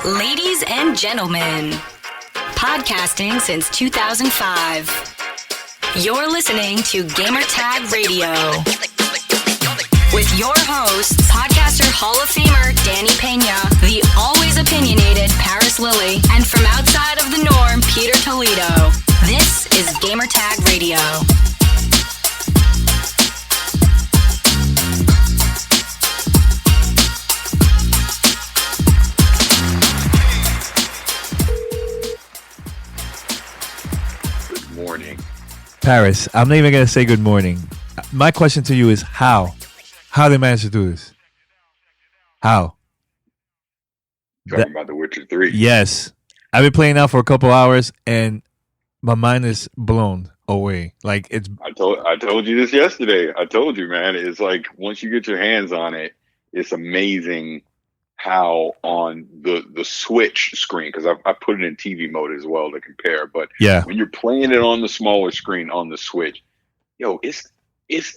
Ladies and gentlemen, podcasting since 2005. You're listening to Gamertag Radio with your hosts, podcaster Hall of Famer Danny Pena, the always opinionated Parris Lilly, and from outside of the norm, Peter Toledo. This is Gamertag Radio. Morning. Parris, I'm not even going to say good morning. My question to you is how? How they managed to do this? How? Talking about The Witcher 3. Yes. I've been playing now for a couple hours and my mind is blown away. Like it's I told you this yesterday. I told you, man, it's like once you get your hands on it, it's amazing how on the Switch screen, because I put it in TV mode as well to compare, but yeah. When you're playing it on the smaller screen on the Switch, it's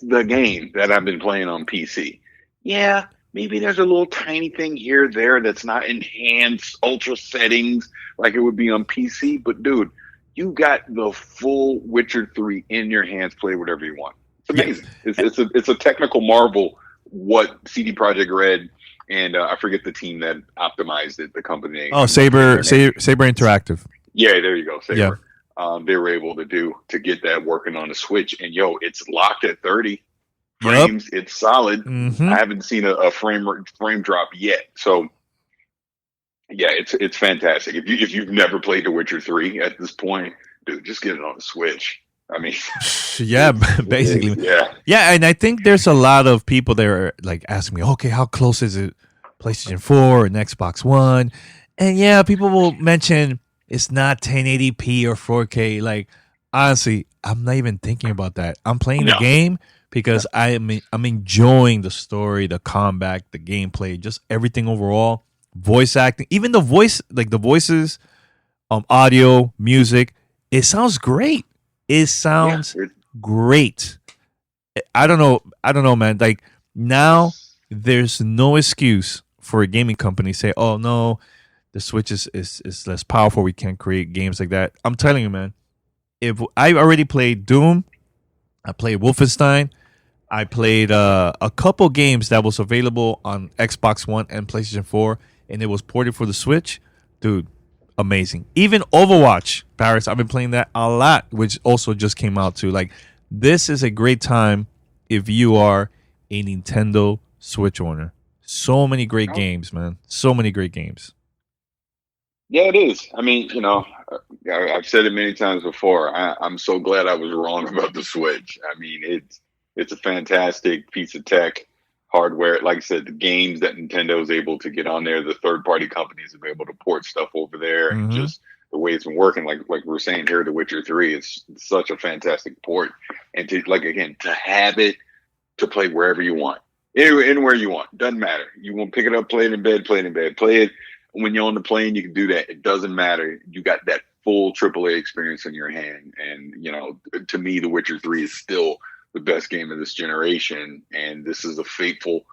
the game that I've been playing on PC. Yeah, maybe there's a little tiny thing here or there that's not enhanced ultra settings like it would be on PC, but dude, you got the full Witcher 3 in your hands. Play whatever you want. It's amazing. Yeah. It's a technical marvel what CD Projekt Red and I forget the team that optimized it, the company name. Oh, Saber Interactive. Yeah, there you go, Saber. Yeah. They were able to get that working on the Switch, and it's locked at 30 frames. Yep. It's solid. Mm-hmm. I haven't seen a frame drop yet, so yeah, it's fantastic. If you've never played The Witcher 3 at this point, dude, just get it on the Switch. I mean, yeah, basically, yeah, and I think there's a lot of people that are like asking me, okay, how close is it, PlayStation 4 and Xbox One? And yeah, people will mention it's not 1080p or 4K. Like, honestly, I'm not even thinking about that. I'm playing the game because I'm enjoying the story, the combat, the gameplay, just everything overall. Voice acting, even the voices, audio, music, it sounds great. It sounds great. I don't know, man. Like, now there's no excuse for a gaming company to say, oh no, the Switch is less powerful, we can't create games like that. I'm telling you, man, if I already played Doom, I played Wolfenstein, I played a couple games that was available on Xbox One and PlayStation 4, and it was ported for the Switch, dude. Amazing. Even Overwatch, Parris, I've been playing that a lot, which also just came out too. Like, this is a great time if you are a Nintendo Switch owner. So many great games, man. So many great games. Yeah, it is. I mean, I've said it many times before. I'm so glad I was wrong about the Switch. I mean, it's a fantastic piece of tech. Hardware, like I said, the games that Nintendo is able to get on there, the third-party companies have been able to port stuff over there, and just the way it's been working, like we're saying here, The Witcher 3, it's such a fantastic port, and to have it to play wherever you want, anywhere you want, doesn't matter. You want to pick it up, play it in bed, play it when you're on the plane, you can do that. It doesn't matter. You got that full AAA experience in your hand, and to me, The Witcher 3 is still the best game of this generation, and this is a fateful,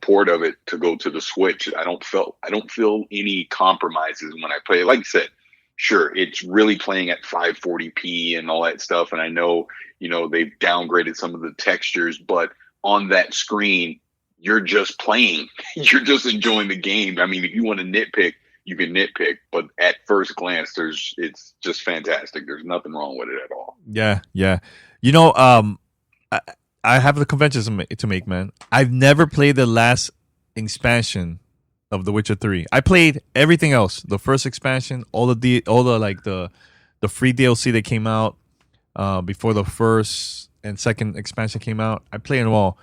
port of it to go to the Switch. I don't feel any compromises when I play it. Like I said, sure, it's really playing at 540p and all that stuff, and I know, they've downgraded some of the textures, but on that screen, you're just playing. You're just enjoying the game. I mean, if you want to nitpick, you can nitpick, but at first glance, it's just fantastic. There's nothing wrong with it at all. Yeah. I have the conventions to make, man. I've never played the last expansion of The Witcher 3. I played everything else. The first expansion, all the free DLC that came out before the first and second expansion came out. I played them all.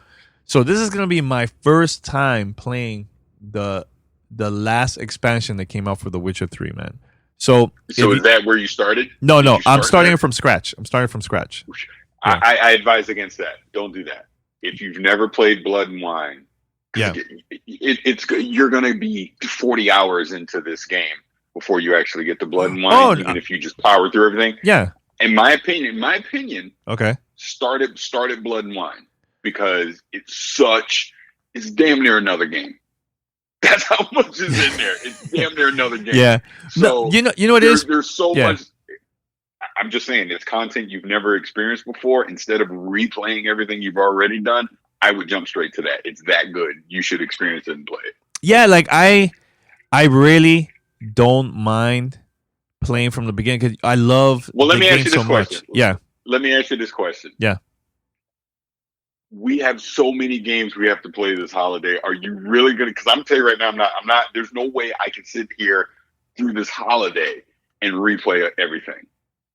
So this is gonna be my first time playing the last expansion that came out for The Witcher 3, man. So is that where you started? No. I'm starting from scratch. Yeah. I advise against that. Don't do that. If you've never played Blood and Wine, you're going to be 40 hours into this game before you actually get to Blood and Wine. Even if you just power through everything. Yeah. In my opinion. Okay. Start at Blood and Wine because it's damn near another game. That's how much is in there. It's damn near another game. Yeah. So no, you know what it is? There's so much. I'm just saying, it's content you've never experienced before. Instead of replaying everything you've already done, I would jump straight to that. It's that good. You should experience it and play it. Yeah, like I really don't mind playing from the beginning because I love the game so much. Yeah. Let me ask you this question. Yeah. We have so many games we have to play this holiday. Are you really going to? Because I'm telling you right now, I'm not. There's no way I can sit here through this holiday and replay everything.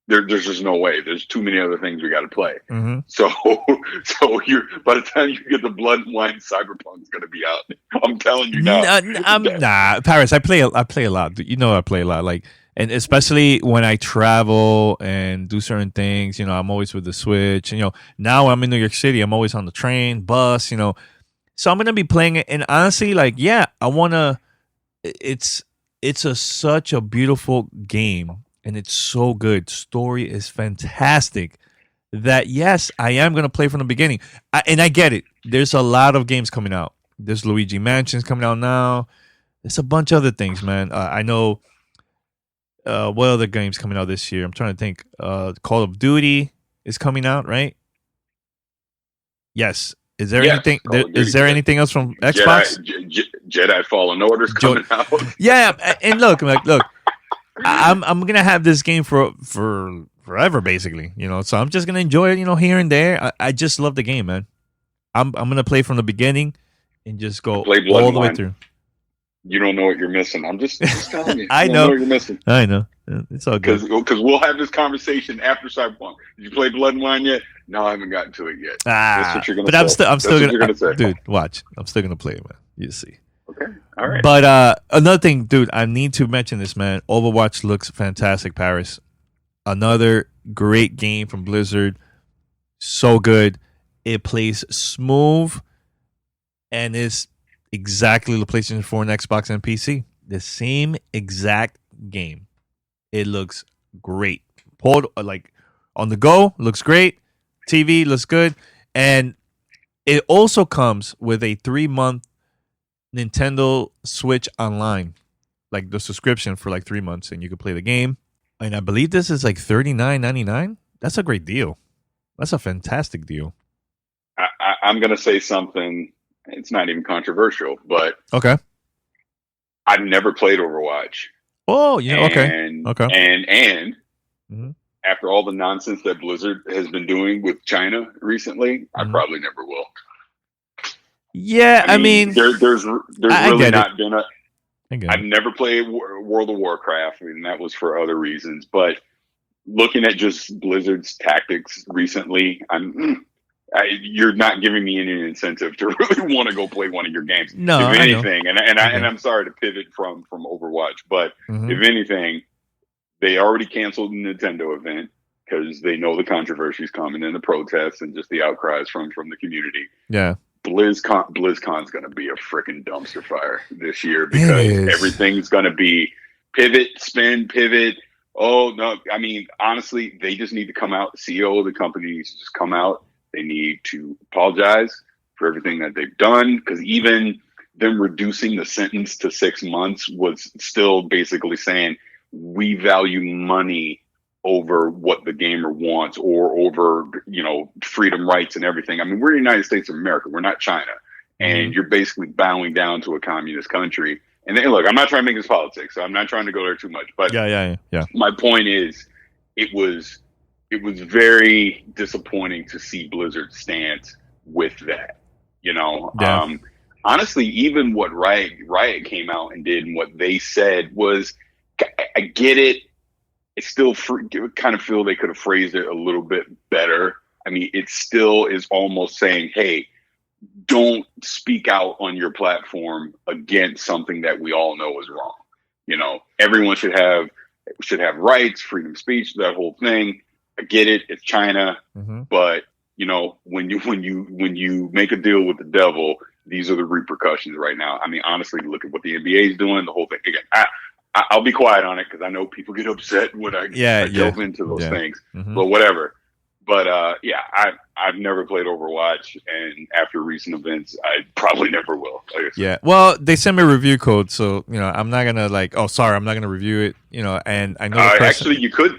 There's just no way. There's too many other things we got to play. Mm-hmm. So you're by the time you get the Blood and Wine, Cyberpunk's going to be out. I'm telling you now. Nah, Parris. I play a lot. You know, I play a lot. Like, and especially when I travel and do certain things. You know, I'm always with the Switch. And, you know, now I'm in New York City. I'm always on the train, bus. You know, so I'm gonna be playing it. And honestly, like, yeah, I wanna. It's such a beautiful game. And it's so good. Story is fantastic. That yes, I am gonna play from the beginning. And I get it. There's a lot of games coming out. There's Luigi Mansion's coming out now. There's a bunch of other things, man. I know. What other games coming out this year? I'm trying to think. Call of Duty is coming out, right? Yes. Is there anything? Is there anything else from Xbox? Jedi Fallen Order's coming out. Yeah, and look. I'm gonna have this game for forever, basically. You know, so I'm just gonna enjoy it. You know, here and there. I just love the game, man. I'm gonna play from the beginning and just go all the way through. You don't know what you're missing. I'm just telling you. I know what you're missing. I know. It's all good. Because we'll have this conversation after Cyberpunk. Did you play Blood and Wine yet? No, I haven't gotten to it yet. That's what you're gonna say. I'm still gonna say. Dude, watch. I'm still gonna play it, man. You see. Okay. All right. But another thing, dude, I need to mention this, man. Overwatch looks fantastic, Parris. Another great game from Blizzard. So good. It plays smooth and is exactly the PlayStation 4 and Xbox and PC. The same exact game. It looks great. Pulled like on the go, looks great. TV looks good. And it also comes with a 3-month Nintendo Switch Online, like the subscription for like 3 months, and you can play the game. And I believe this is like $39.99. That's a great deal. That's a fantastic deal. I'm gonna say something. It's not even controversial, but okay. I've never played Overwatch. Oh, yeah. Okay. And mm-hmm. After all the nonsense that Blizzard has been doing with China recently, I probably never will. Yeah, I mean there's really not been a. I've never played World of Warcraft. I mean, that was for other reasons. But looking at just Blizzard's tactics recently, you're not giving me any incentive to really want to go play one of your games. No, if anything, and I'm sorry to pivot from Overwatch, but if anything, they already canceled the Nintendo event because they know the controversy is coming and the protests and just the outcries from the community. Yeah. BlizzCon's going to be a freaking dumpster fire this year because everything's going to be pivot, spin, pivot. Oh, no. I mean, honestly, they just need to come out. The CEO of the company needs to just come out. They need to apologize for everything that they've done because even them reducing the sentence to 6 months was still basically saying we value money over what the gamer wants or over, freedom, rights and everything. I mean, we're the United States of America. We're not China. And you're basically bowing down to a communist country. And then, look, I'm not trying to make this politics, so I'm not trying to go there too much. But yeah. My point is it was very disappointing to see Blizzard's stance with that. Honestly, even what Riot came out and did and what they said was, I get it. I still kind of feel they could have phrased it a little bit better. I mean, it still is almost saying, hey, don't speak out on your platform against something that we all know is wrong. Everyone should have rights, freedom of speech, that whole thing. I get it. It's China. But, when you make a deal with the devil, these are the repercussions right now. I mean, honestly, look at what the NBA is doing, the whole thing. Again, I'll be quiet on it because I know people get upset when I delve into those things. But whatever. But yeah, I've never played Overwatch, and after recent events, I probably never will. Like I said. Yeah. Well, they sent me a review code, so I'm not gonna I'm not gonna review it. And I know the person. Actually, you could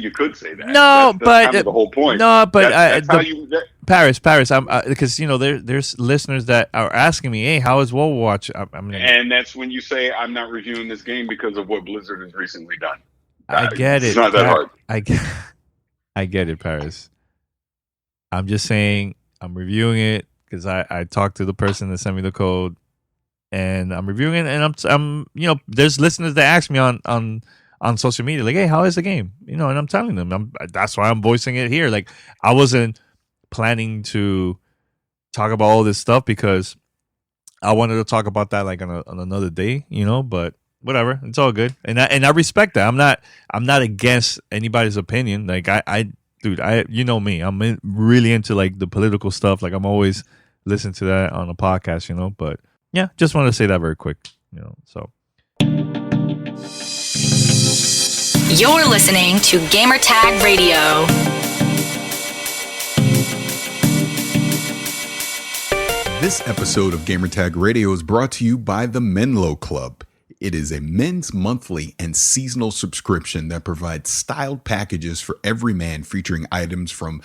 you could say that. No, that's kind of the whole point. No, but that's how you. Paris. I'm because there's listeners that are asking me, hey, how is Overwatch? And that's when you say I'm not reviewing this game because of what Blizzard has recently done. I get it. It's not that hard. I get it, Paris. I'm just saying I'm reviewing it because I talked to the person that sent me the code, and I'm reviewing it, and I'm there's listeners that ask me on social media like, hey, how is the game? And I'm telling them that's why I'm voicing it here. Like I wasn't planning to talk about all this stuff because I wanted to talk about that like on another day, but whatever, it's all good, and I respect that. I'm not against anybody's opinion. Like dude, you know me, I'm really into like the political stuff. Like I'm always listening to that on a podcast, But yeah, just wanted to say that very quick, So you're listening to Gamertag Radio. This episode of Gamertag Radio is brought to you by the Menlo Club. It is a men's monthly and seasonal subscription that provides styled packages for every man featuring items from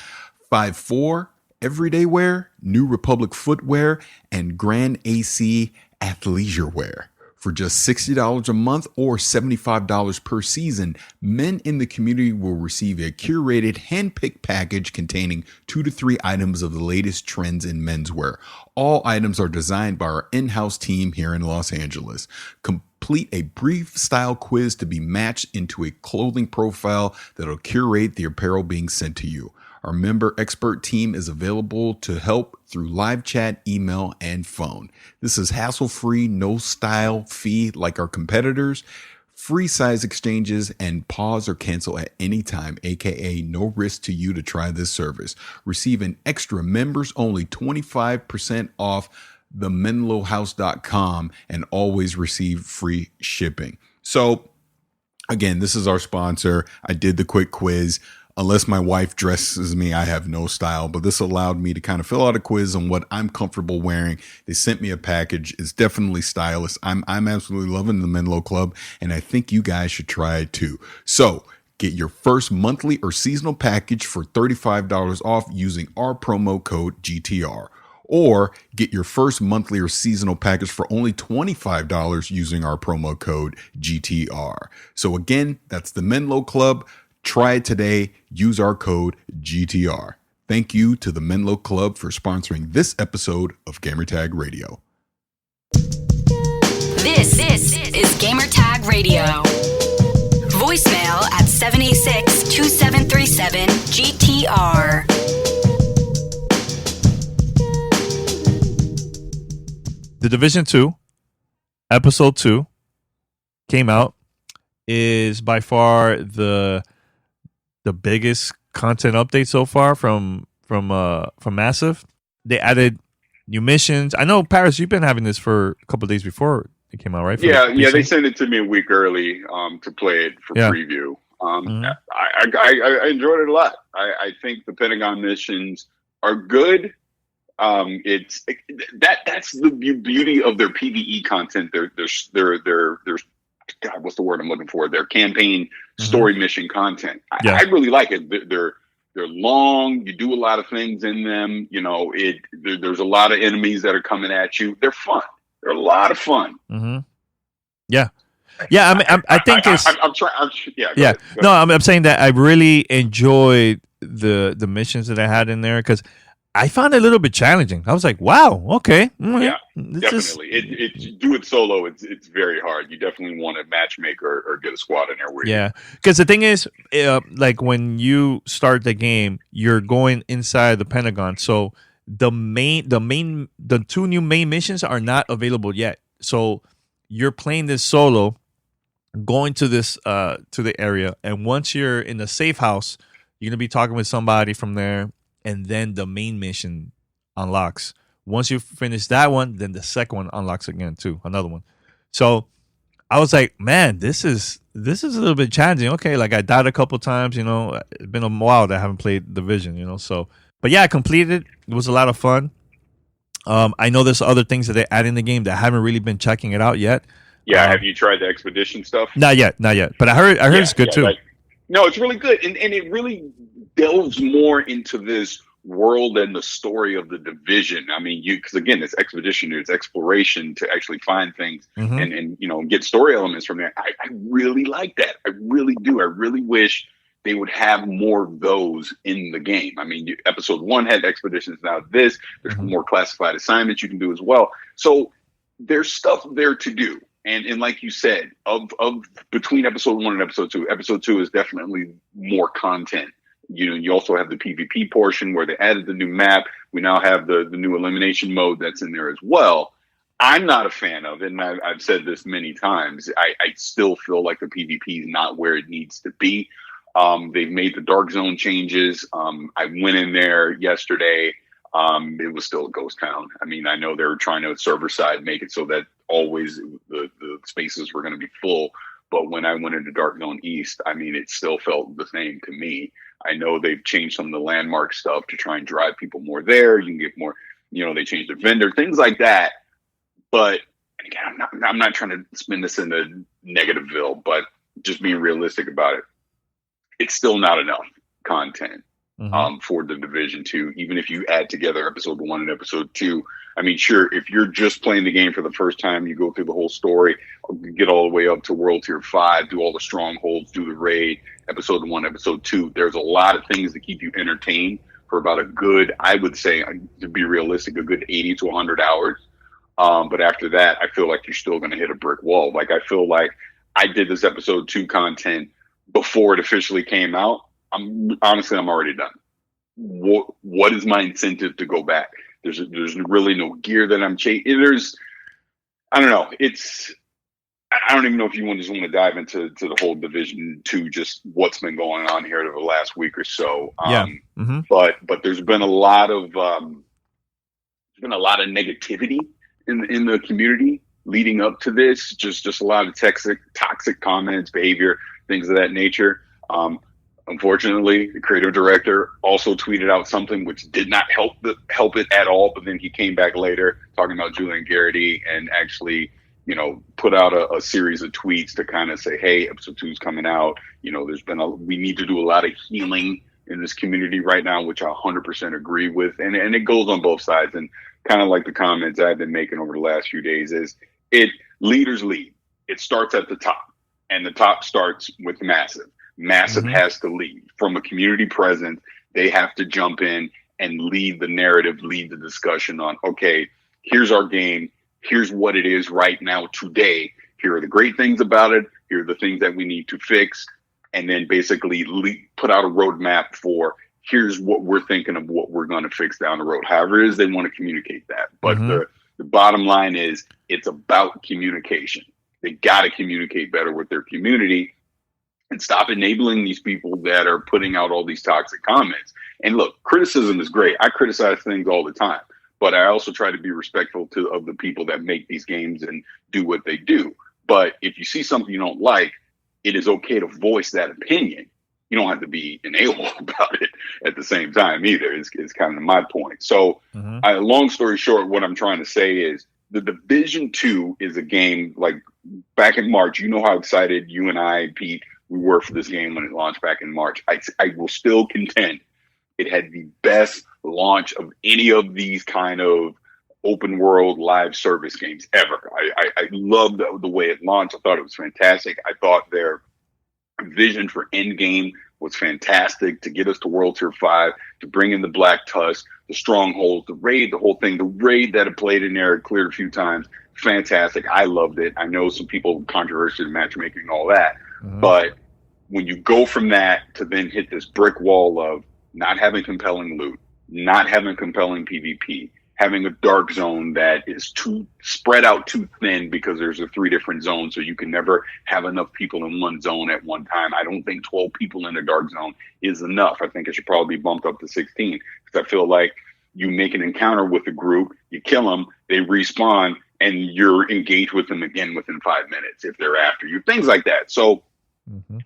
5'4", everyday wear, New Republic footwear, and Grand AC athleisure wear. For just $60 a month or $75 per season, men in the community will receive a curated hand-picked package containing 2 to 3 items of the latest trends in menswear. All items are designed by our in-house team here in Los Angeles. Complete a brief style quiz to be matched into a clothing profile that'll curate the apparel being sent to you. Our member expert team is available to help through live chat, email, and phone. This is hassle-free, no style fee like our competitors, free size exchanges, and pause or cancel at any time, aka no risk to you to try this service. Receive an extra members-only 25% off themenlohouse.com and always receive free shipping. So, again, this is our sponsor. I did the quick quiz. Unless my wife dresses me, I have no style, but this allowed me to kind of fill out a quiz on what I'm comfortable wearing. They sent me a package. It's definitely stylish. I'm absolutely loving the Menlo Club, and I think you guys should try it too. So get your first monthly or seasonal package for $35 off using our promo code GTR. Or get your first monthly or seasonal package for only $25 using our promo code GTR. So again, that's the Menlo Club. Try it today. Use our code GTR. Thank you to the Menlo Club for sponsoring this episode of Gamertag Radio. This is Gamertag Radio. Voicemail at 786-2737-GTR. The Division 2, Episode 2, came out. Is by far the biggest content update so far from Massive. They added new missions. I know, Paris, you've been having this for a couple of days before it came out, right? Yeah. They sent it to me a week early to play it for preview. I enjoyed it a lot. I think the Pentagon missions are good. That's the beauty of their PvE content. There's God, what's the word I'm looking for? Their campaign story mission content. I really like it. They're long. You do a lot of things in them. There's a lot of enemies that are coming at you. They're fun. They're a lot of fun. Mm-hmm. Yeah. I mean, I think it's. I'm trying. Yeah. No, I'm saying that I really enjoyed the missions that I had in there because I found it a little bit challenging. I was like, wow, okay. Mm-hmm. Yeah, definitely. Do it solo. It's very hard. You definitely want a matchmaker or get a squad in there with you. Yeah, because the thing is, like when you start the game, you're going inside the Pentagon. So the two new main missions are not available yet. So you're playing this solo, going to this to the area, and once you're in the safe house, you're gonna be talking with somebody from there. And then the main mission unlocks. Once you finish that one, then the second one unlocks again too, another one. So I was like, man, this is this is a little bit challenging. Okay, like I died a couple times, it's been a while that I haven't played Division, so. But yeah, I completed it. It was a lot of fun. I know there's other things that they add in the game that I haven't really been checking it out yet. Yeah, have you tried the expedition stuff? Not yet. But I heard it's good too. No, it's really good, and it really delves more into this world and the story of the Division. I mean, because again, it's expedition, it's exploration to actually find things and get story elements from there. I really like that. I really do. I really wish they would have more of those in the game. I mean, episode 1 had expeditions. Now there's more classified assignments you can do as well. So there's stuff there to do. And like you said, of between episode 1 and episode 2 is definitely more content. You also have the PvP portion where they added the new map. We now have the new elimination mode that's in there as well. I'm not a fan of it, and I've said this many times. I still feel like the PvP is not where it needs to be. They've made the Dark Zone changes. I went in there yesterday. It was still a ghost town. I mean, I know they were trying to server side make it so that always the spaces were going to be full. But when I went into Dark Zone East, I mean, it still felt the same to me. I know they've changed some of the landmark stuff to try and drive people more there. You can get more, they changed the vendor, things like that. But again, I'm not trying to spin this into Negativeville, but just being realistic about it. It's still not enough content for the Division 2, even if you add together episode 1 and episode 2. I mean, sure, if you're just playing the game for the first time, you go through the whole story, get all the way up to World Tier 5, do all the strongholds, do the raid, episode 1, episode 2. There's a lot of things to keep you entertained for about a good, I would say, to be realistic, a good 80 to 100 hours. But after that, I feel like you're still going to hit a brick wall. Like, I feel like I did this episode 2 content before it officially came out. I'm already done. What is my incentive to go back? There's really no gear that I'm chasing. I don't know. I don't even know if you just want to dive into the whole Division 2, just what's been going on here over the last week or so. But there's been a lot of negativity in the community leading up to this. Just a lot of toxic comments, behavior, things of that nature. Unfortunately, the creative director also tweeted out something which did not help it at all. But then he came back later talking about Julian Garrity and actually, put out a series of tweets to kind of say, hey, episode 2 is coming out. We need to do a lot of healing in this community right now, which I 100% agree with. And it goes on both sides. And kind of like the comments I've been making over the last few days is leaders lead. It starts at the top, and the top starts with Massive. Massive has to lead from a community presence. They have to jump in and lead the narrative, lead the discussion on, okay, here's our game. Here's what it is right now today. Here are the great things about it. Here are the things that we need to fix. And then basically put out a roadmap for here's what we're thinking of what we're going to fix down the road. However it is they want to communicate that. But the bottom line is it's about communication. They got to communicate better with their community and stop enabling these people that are putting out all these toxic comments. And look, criticism is great. I criticize things all the time, but I also try to be respectful of the people that make these games and do what they do. But if you see something you don't like, it is okay to voice that opinion. You don't have to be an a-hole about it at the same time either, is kind of my point. So long story short, what I'm trying to say is the Division 2 is a game like back in March. You know how excited you and I, Pete, we were for this game when it launched back in March. I will still contend it had the best launch of any of these kind of open world live service games ever. I loved the way it launched. I thought it was fantastic. I thought their vision for Endgame was fantastic to get us to World Tier 5, to bring in the Black Tusk, the Strongholds, the raid, the whole thing. The raid that it played in there, it cleared a few times. Fantastic. I loved it. I know some people controversial in matchmaking and all that. But when you go from that to then hit this brick wall of not having compelling loot, not having compelling PvP, having a dark zone that is too spread out too thin because there's 3 different zones, so you can never have enough people in one zone at one time. I don't think 12 people in a dark zone is enough. I think it should probably be bumped up to 16 because I feel like you make an encounter with a group, you kill them, they respawn, and you're engaged with them again within 5 minutes if they're after you, things like that. So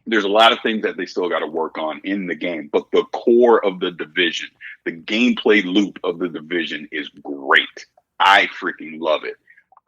There's a lot of things that they still got to work on in the game, but the core of the division, the gameplay loop of the division is great. I freaking love it.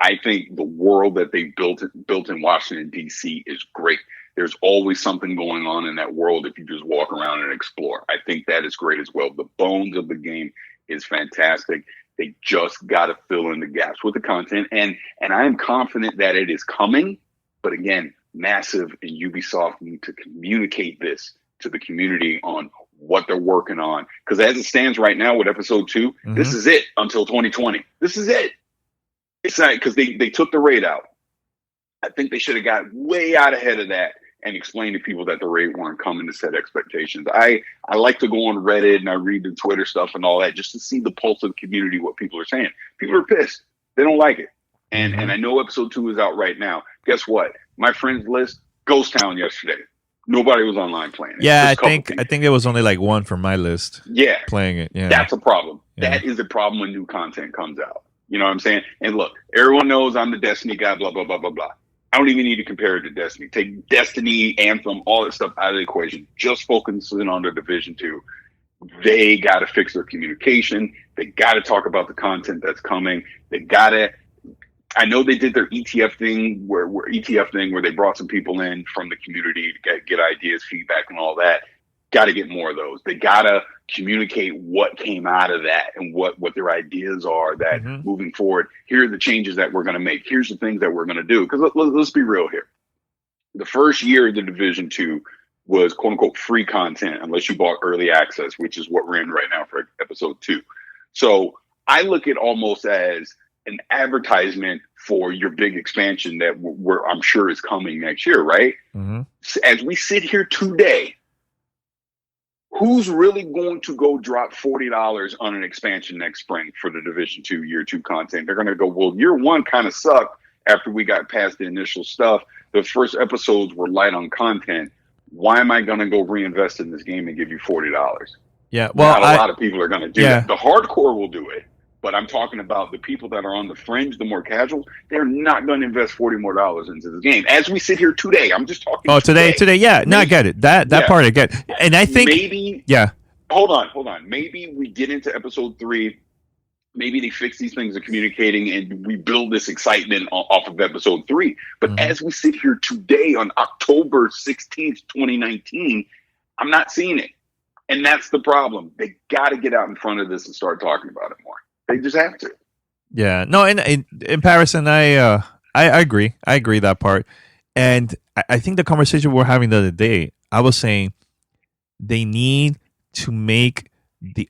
I think the world that they built in Washington, D.C. is great. There's always something going on in that world if you just walk around and explore. I think that is great as well. The bones of the game is fantastic. They just got to fill in the gaps with the content. And I am confident that it is coming. But again, Massive and Ubisoft need to communicate this to the community on what they're working on. Because as it stands right now with episode 2, this is it until 2020. This is it. It's not because they took the raid out. I think they should have got way out ahead of that and explained to people that the raid weren't coming to set expectations. I like to go on Reddit and I read the Twitter stuff and all that just to see the pulse of the community, what people are saying. People are pissed. They don't like it. And I know episode 2 is out right now. Guess what? My friends list, Ghost Town yesterday. Nobody was online playing it. Yeah, I think there was only like one from my list. Yeah. Playing it. Yeah. That's a problem. Yeah. That is a problem when new content comes out. You know what I'm saying? And look, everyone knows I'm the Destiny guy, blah, blah, blah, blah, blah. I don't even need to compare it to Destiny. Take Destiny, Anthem, all that stuff out of the equation. Just focusing on the Division 2. They got to fix their communication. They got to talk about the content that's coming. They got to. I know they did their ETF thing where they brought some people in from the community to get ideas, feedback, and all that. Got to get more of those. They got to communicate what came out of that and what their ideas are that moving forward, here are the changes that we're going to make. Here's the things that we're going to do. Because let's be real here. The first year of the Division 2 was quote unquote free content unless you bought early access, which is what we're in right now for episode 2. So I look at almost as an advertisement for your big expansion that I'm sure is coming next year, right? So as we sit here today, who's really going to go drop $40 on an expansion next spring for the Division 2 Year 2 content? They're going to go, well, Year 1 kind of sucked after we got past the initial stuff. The first episodes were light on content. Why am I going to go reinvest in this game and give you $40? Yeah, well, not a lot of people are going to do it. The hardcore will do it. But I'm talking about the people that are on the fringe, the more casual, they're not going to invest $40 more into this game. As we sit here today, I'm just talking. Oh, today, yeah. Maybe, no, I get it. That part I get. And I think maybe. Yeah. Hold on. Maybe we get into episode 3. Maybe they fix these things of communicating, and we build this excitement off of episode 3. But as we sit here today on October 16th, 2019, I'm not seeing it, and that's the problem. They got to get out in front of this and start talking about it more. They just have to. Yeah. No, in Parris and I agree. I agree that part. And I think the conversation we were having the other day, I was saying they need to make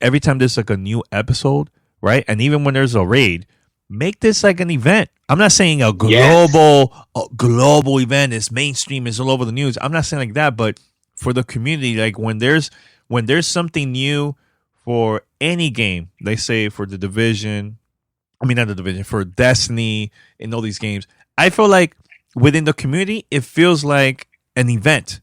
every time there's like a new episode, right? And even when there's a raid, make this like an event. I'm not saying a global event. It's mainstream. It's all over the news. I'm not saying like that, but for the community, like when there's something new for any game, they say for the Division, not the Division, for Destiny and all these games, I feel like within the community, it feels like an event.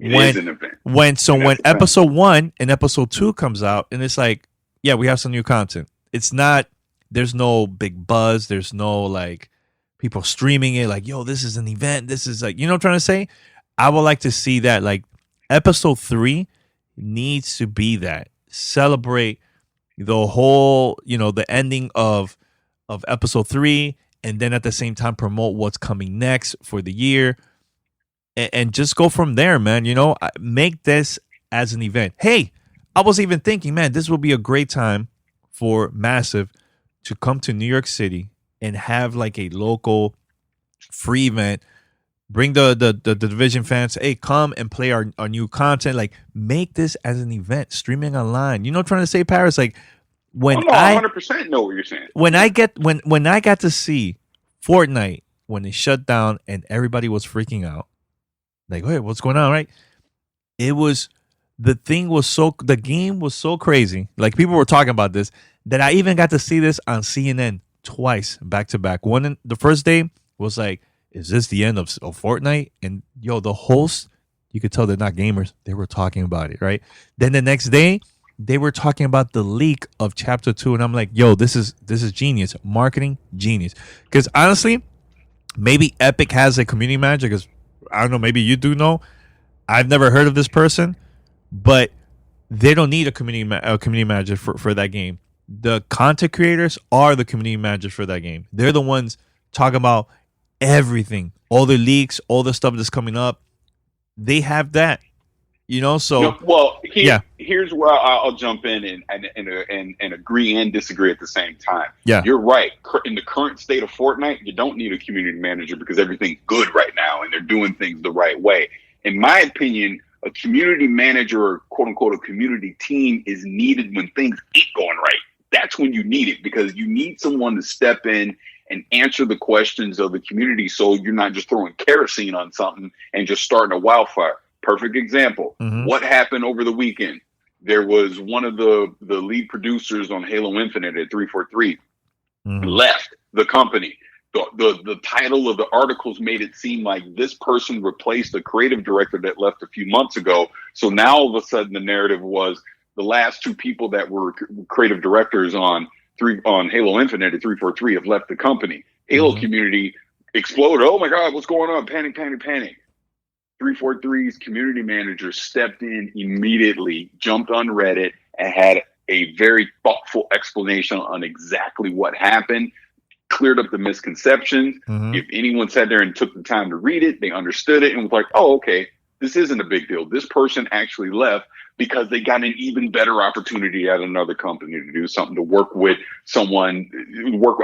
It is an event. When episode 1 and episode 2 comes out, and it's like, yeah, we have some new content. It's not, there's no big buzz. There's no like people streaming it like, yo, this is an event. This is like, you know what I'm trying to say? I would like to see that. Like episode 3 needs to be that. Celebrate the whole, the ending of episode 3, and then at the same time promote what's coming next for the year, and just go from there, man. Make this as an event. Hey, I was even thinking, man, this would be a great time for Massive to come to New York City and have like a local free event. Bring the Division fans, hey, come and play our new content. Like, make this as an event, streaming online. You know what I'm trying to say, Parris? Like, when I 100% know what you're saying. When I got to see Fortnite when it shut down and everybody was freaking out, like, hey, what's going on, right? The game was so crazy. Like, people were talking about this that I even got to see this on CNN twice, back to back. One, the first day was like, is this the end of Fortnite? And the hosts, you could tell they're not gamers. They were talking about it, right? Then the next day, they were talking about the leak of Chapter 2, and I'm like, this is genius, marketing genius. Because honestly, maybe Epic has a community manager. Because I don't know, maybe you do know. I've never heard of this person, but they don't need a community manager for that game. The content creators are the community managers for that game. They're the ones talking about everything, all the leaks, all the stuff that's coming up. They have that, So no, well, here's where I'll jump in and agree and disagree at the same time. Yeah, you're right. In the current state of Fortnite, you don't need a community manager because everything's good right now and they're doing things the right way. In my opinion, a community manager or quote unquote a community team is needed when things ain't going right. That's when you need it, because you need someone to step in and answer the questions of the community, so you're not just throwing kerosene on something and just starting a wildfire. Perfect example. What happened over the weekend? There was one of the lead producers on Halo Infinite at 343 left the company. The title of the articles made it seem like this person replaced the creative director that left a few months ago. So now all of a sudden the narrative was the last two people that were creative directors on Halo Infinite at 343 have left the company. Halo community exploded. Oh my God, what's going on? Panic, panic, panic. 343's community manager stepped in immediately, jumped on Reddit, and had a very thoughtful explanation on exactly what happened, cleared up the misconceptions. If anyone sat there and took the time to read it, they understood it and was like, oh, okay, this isn't a big deal. This person actually left because they got an even better opportunity at another company to do something, to work with someone.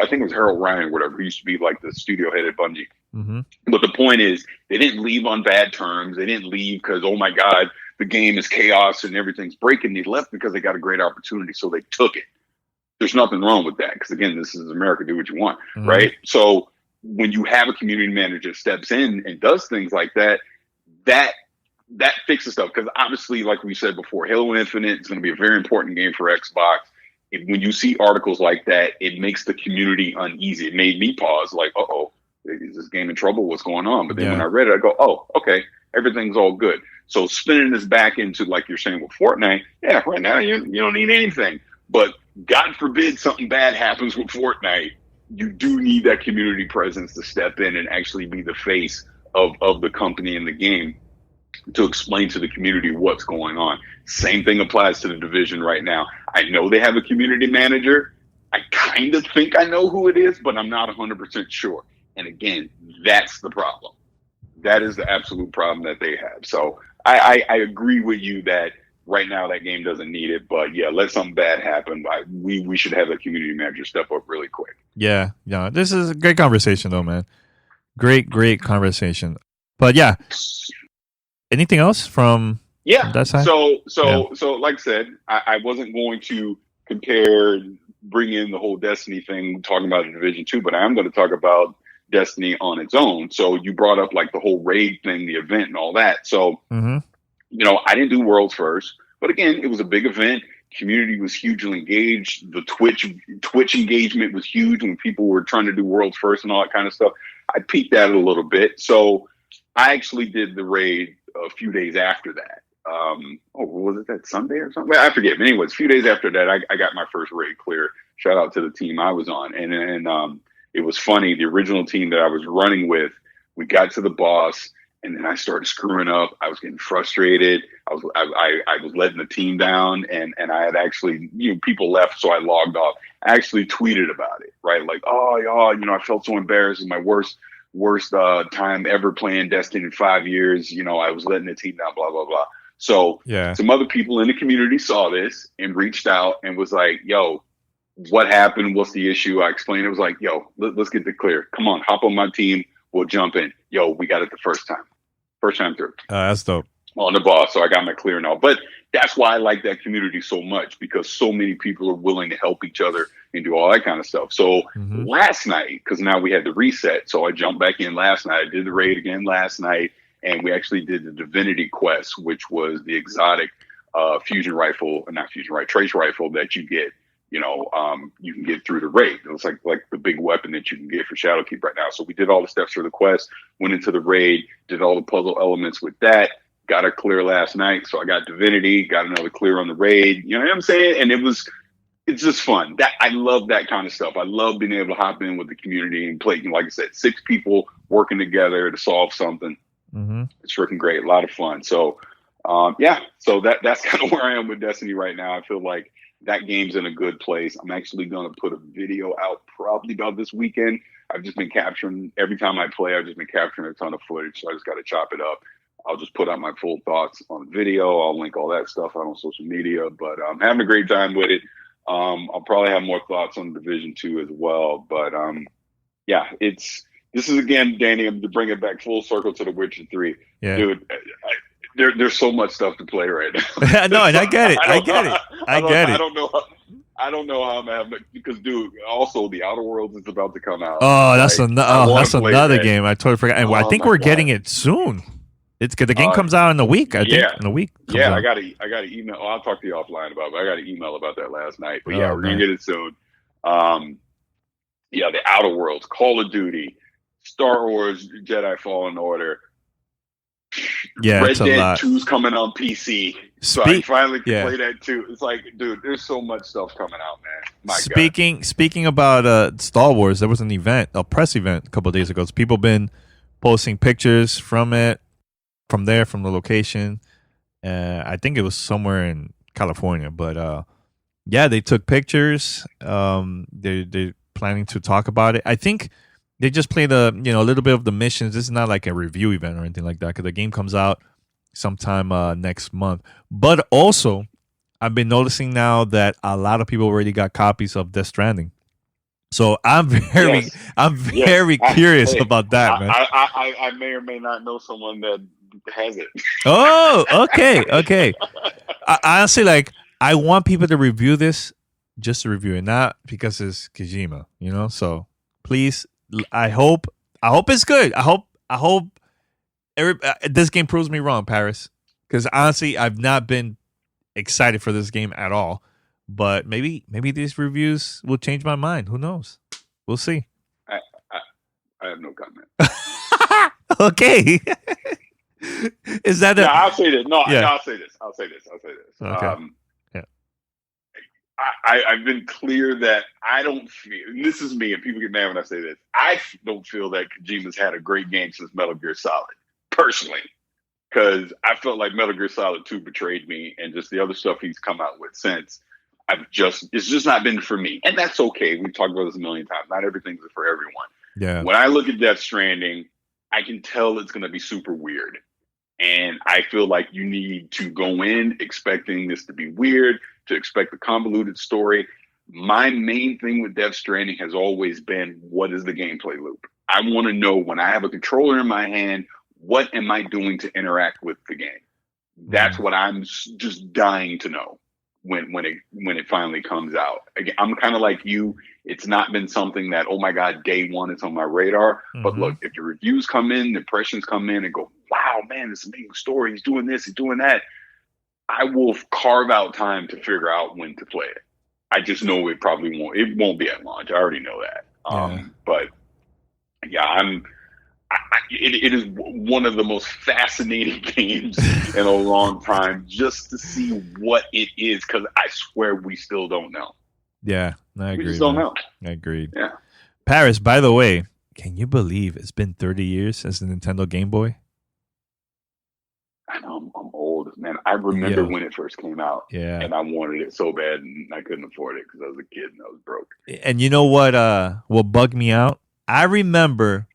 I think it was Harold Ryan or whatever, who used to be like the studio head at Bungie. But the point is, they didn't leave on bad terms. They didn't leave because, oh my God, the game is chaos and everything's breaking. They left because they got a great opportunity, so they took it. There's nothing wrong with that, because again, this is America. Do what you want, right? So when you have a community manager that steps in and does things like that, that fixes stuff. Because obviously, like we said before, Halo Infinite is going to be a very important game for Xbox. When you see articles like that, it makes the community uneasy. It made me pause, like, uh-oh, is this game in trouble? What's going on? But then when I read it, I go, oh, okay, everything's all good. So spinning this back into, like you're saying with Fortnite, yeah, right now you don't need anything. But God forbid something bad happens with Fortnite, you do need that community presence to step in and actually be the face of the company in the game, to explain to the community what's going on. Same thing applies to the Division right now. I know they have a community manager. I kind of think I know who it is, but I'm not 100% sure. And again, that's the problem. That is the absolute problem that they have. So I agree with you that right now that game doesn't need it, but yeah, let something bad happen. We should have a community manager step up really quick. Yeah. This is a great conversation though, man. Great conversation. But yeah. Anything else from that side? So like I said, I wasn't going to bring in the whole Destiny thing, talking about the Division 2, but I am going to talk about Destiny on its own. So you brought up like the whole raid thing, the event and all that. So, I didn't do Worlds first, but again, it was a big event. Community was hugely engaged. The Twitch engagement was huge when people were trying to do Worlds first and all that kind of stuff. I peeked at it a little bit. So I actually did the raid a few days after that. Was it that Sunday or something? I forget. But anyways, a few days after that, I got my first raid clear. Shout out to the team I was on. And it was funny. The original team that I was running with, we got to the boss, and then I started screwing up. I was getting frustrated. I was letting the team down, and I had actually, people left, so I logged off. I actually tweeted about it, right? Like, I felt so embarrassed. It was my worst time ever playing Destiny in 5 years. I was letting the team down, blah, blah, blah. So some other people in the community saw this and reached out and was like, yo, what happened? What's the issue? I explained. It was like, yo, let's get it clear. Come on, hop on my team. We'll jump in. Yo, we got it the first time. First time through. That's dope. On the boss. So I got my clear now. But that's why I like that community so much, because so many people are willing to help each other and do all that kind of stuff. So last night, because now we had the reset, so I jumped back in last night. I did the raid again last night, and we actually did the Divinity quest, which was the exotic trace rifle that you get. You can get through the raid. It was like the big weapon that you can get for Shadowkeep right now. So we did all the steps for the quest, went into the raid, did all the puzzle elements with that, got a clear last night. So I got Divinity, got another clear on the raid. You know what I'm saying? And it's just fun. I love that kind of stuff. I love being able to hop in with the community and play, like I said, 6 people working together to solve something. It's freaking great. A lot of fun. So, so that's kind of where I am with Destiny right now. I feel like that game's in a good place. I'm actually going to put a video out probably about this weekend. I've just been capturing, every time I play, I've just been capturing a ton of footage. So I just got to chop it up. I'll just put out my full thoughts on video. I'll link all that stuff out on social media, but I'm having a great time with it. I'll probably have more thoughts on Division 2 as well. But this is, again, Danny, to bring it back full circle to The Witcher 3. Yeah. Dude, there's so much stuff to play right now. No, and I get it. I get it. I don't know how I'm having, because, dude, also the Outer Worlds is about to come out. Oh, that's another game. I totally forgot. And I think we're getting it soon. The game comes out in a week. I think in a week. Yeah, I got an email. I'll talk to you offline about it. But I got an email about that last night. But we're gonna get it soon. The Outer Worlds, Call of Duty, Star Wars Jedi Fallen Order. Yeah, Red Dead 2's coming on PC, so I finally can play that too. It's like, dude, there's so much stuff coming out, man. Speaking about Star Wars, there was an event, a press event, a couple of days ago. So people been posting pictures from it, from the location. I think it was somewhere in California, but they took pictures. They're planning to talk about it. I think they just played a little bit of the missions. This is not like a review event or anything like that, because the game comes out sometime next month. But also, I've been noticing now that a lot of people already got copies of Death Stranding. So I'm very curious about that, man. I may or may not know someone that has it. Oh, okay. I honestly, I want people to review this just to review it, not because it's Kojima, So please, I hope it's good. I hope this game proves me wrong, Parris, because honestly, I've not been excited for this game at all. But maybe these reviews will change my mind. Who knows? We'll see. I have no comment. Okay. Is that I'll say this. I'll say this. Okay. I've been clear that I don't feel, and this is me, and people get mad when I say this, I don't feel that Kojima's had a great game since Metal Gear Solid, personally. Because I felt like Metal Gear Solid 2 betrayed me, and just the other stuff he's come out with since, it's just not been for me. And that's okay. We've talked about this a million times. Not everything's for everyone. Yeah. When I look at Death Stranding, I can tell it's going to be super weird. And I feel like you need to go in expecting this to be weird, to expect a convoluted story. My main thing with Death Stranding has always been, what is the gameplay loop? I want to know, when I have a controller in my hand, what am I doing to interact with the game? That's what I'm just dying to know when it finally comes out. Again, I'm kind of like you. It's not been something that, oh my God, day one, it's on my radar. But look, if the reviews come in, the impressions come in and go, wow, man, this amazing story. He's doing this, he's doing that. I will carve out time to figure out when to play it. I just know it won't be at launch. I already know that. But yeah, it is one of the most fascinating games in a long time, just to see what it is, because I swear we still don't know. Yeah, I agree. We just don't know. I agreed. Yeah. Parris, by the way, can you believe it's been 30 years since the Nintendo Game Boy? I know, I'm old, man. I remember when it first came out, and I wanted it so bad, and I couldn't afford it because I was a kid and I was broke. And you know what bugged me out? I remember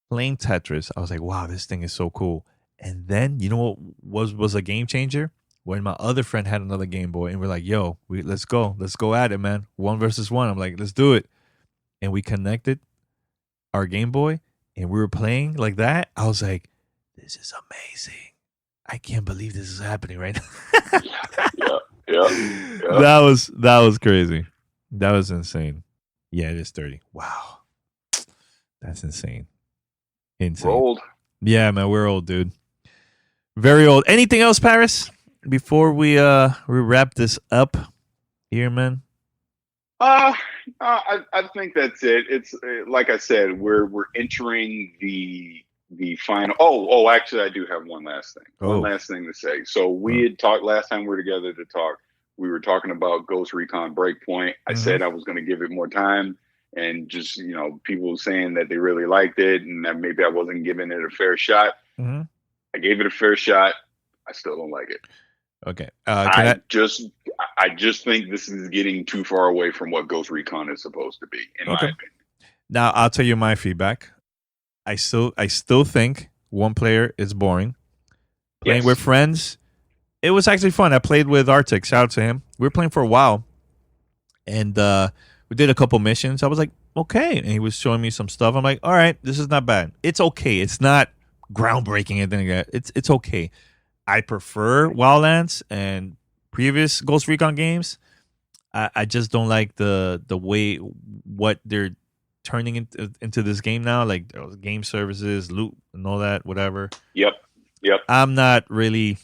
playing Tetris. I was like, wow, this thing is so cool. And then, you know what was a game changer? When my other friend had another Game Boy, and we're like, yo, let's go at it, man. 1 versus 1. I'm like, let's do it. And we connected our Game Boy, and we were playing like that. I was like, this is amazing. I can't believe this is happening right now. Yeah. That was crazy. That was insane. Yeah, it is 30. Wow. That's insane. We're old. Yeah, man, we're old, dude. Very old. Anything else, Parris? Before we wrap this up here, man. I think that's it. It's like I said, we're entering the final. Oh, actually, I do have one last thing. One last thing to say. So we had talked last time we were together to talk. We were talking about Ghost Recon Breakpoint. I said I was going to give it more time, and just people saying that they really liked it and that maybe I wasn't giving it a fair shot. Mm-hmm. I gave it a fair shot. I still don't like it. Okay. I just think this is getting too far away from what Ghost Recon is supposed to be, in my opinion. Now I'll tell you my feedback. I still think one player is boring. Playing with friends, it was actually fun. I played with Arctic. Shout out to him. We were playing for a while, and we did a couple missions. I was like, okay, and he was showing me some stuff. I'm like, all right, this is not bad. It's okay. It's not groundbreaking and anything like that. It's okay. I prefer Wildlands and previous Ghost Recon games. I just don't like the way what they're turning into this game now, like game services, loot, and all that, whatever. Yep. I'm not really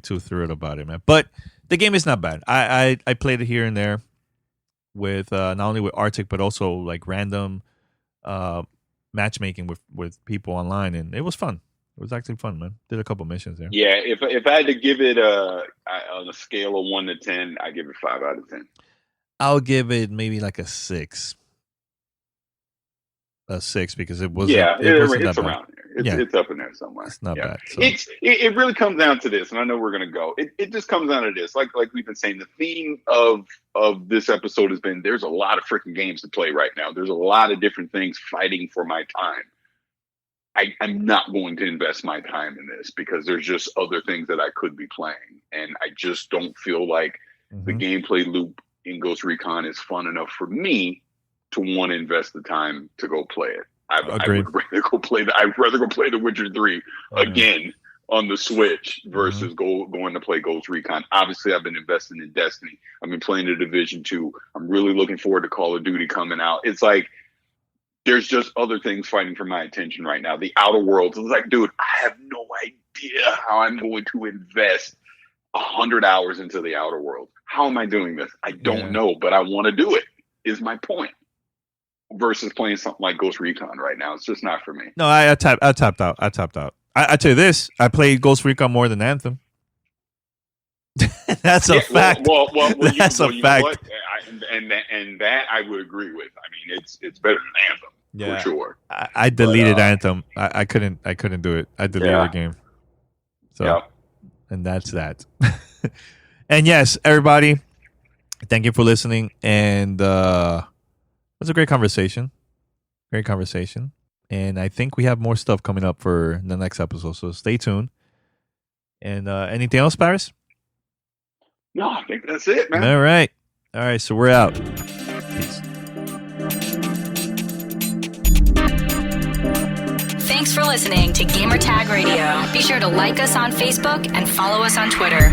too thrilled about it, man. But the game is not bad. I played it here and there with not only with Arctic but also like random matchmaking with people online, and it was fun. It was actually fun, man. Did a couple missions there. Yeah, if I had to give it on a scale of 1 to 10, I give it 5 out of 10. I'll give it maybe like a 6. A 6 because it wasn't. Yeah, it's bad. around there. It's up in there somewhere. It's not bad. So. It really comes down to this, and I know we're gonna go. It just comes down to this. Like we've been saying, the theme of this episode has been there's a lot of freaking games to play right now. There's a lot of different things fighting for my time. I'm not going to invest my time in this because there's just other things that I could be playing, and I just don't feel like the gameplay loop in Ghost Recon is fun enough for me to want to invest the time to go play it. I'd rather go play The Witcher 3 again on the Switch versus going to play Ghost Recon. Obviously, I've been investing in Destiny. I've been playing the Division 2. I'm really looking forward to Call of Duty coming out. It's like there's just other things fighting for my attention right now. The Outer Worlds. It's like, dude, I have no idea how I'm going to invest 100 hours into the Outer Worlds. How am I doing this? I don't know, but I want to do it, is my point. Versus playing something like Ghost Recon right now. It's just not for me. No, I tapped out. I tell you this, I played Ghost Recon more than Anthem. That's a fact. Well, that's a fact. And that I would agree with. I mean, it's better than Anthem for sure. I deleted Anthem. I couldn't do it. I deleted the game. So, and that's that. And yes, everybody, thank you for listening. And it was a great conversation. And I think we have more stuff coming up for the next episode. So stay tuned. And anything else, Parris? No, I think that's it, man. All right. So we're out. Peace. Thanks for listening to Gamertag Radio. Be sure to like us on Facebook and follow us on Twitter.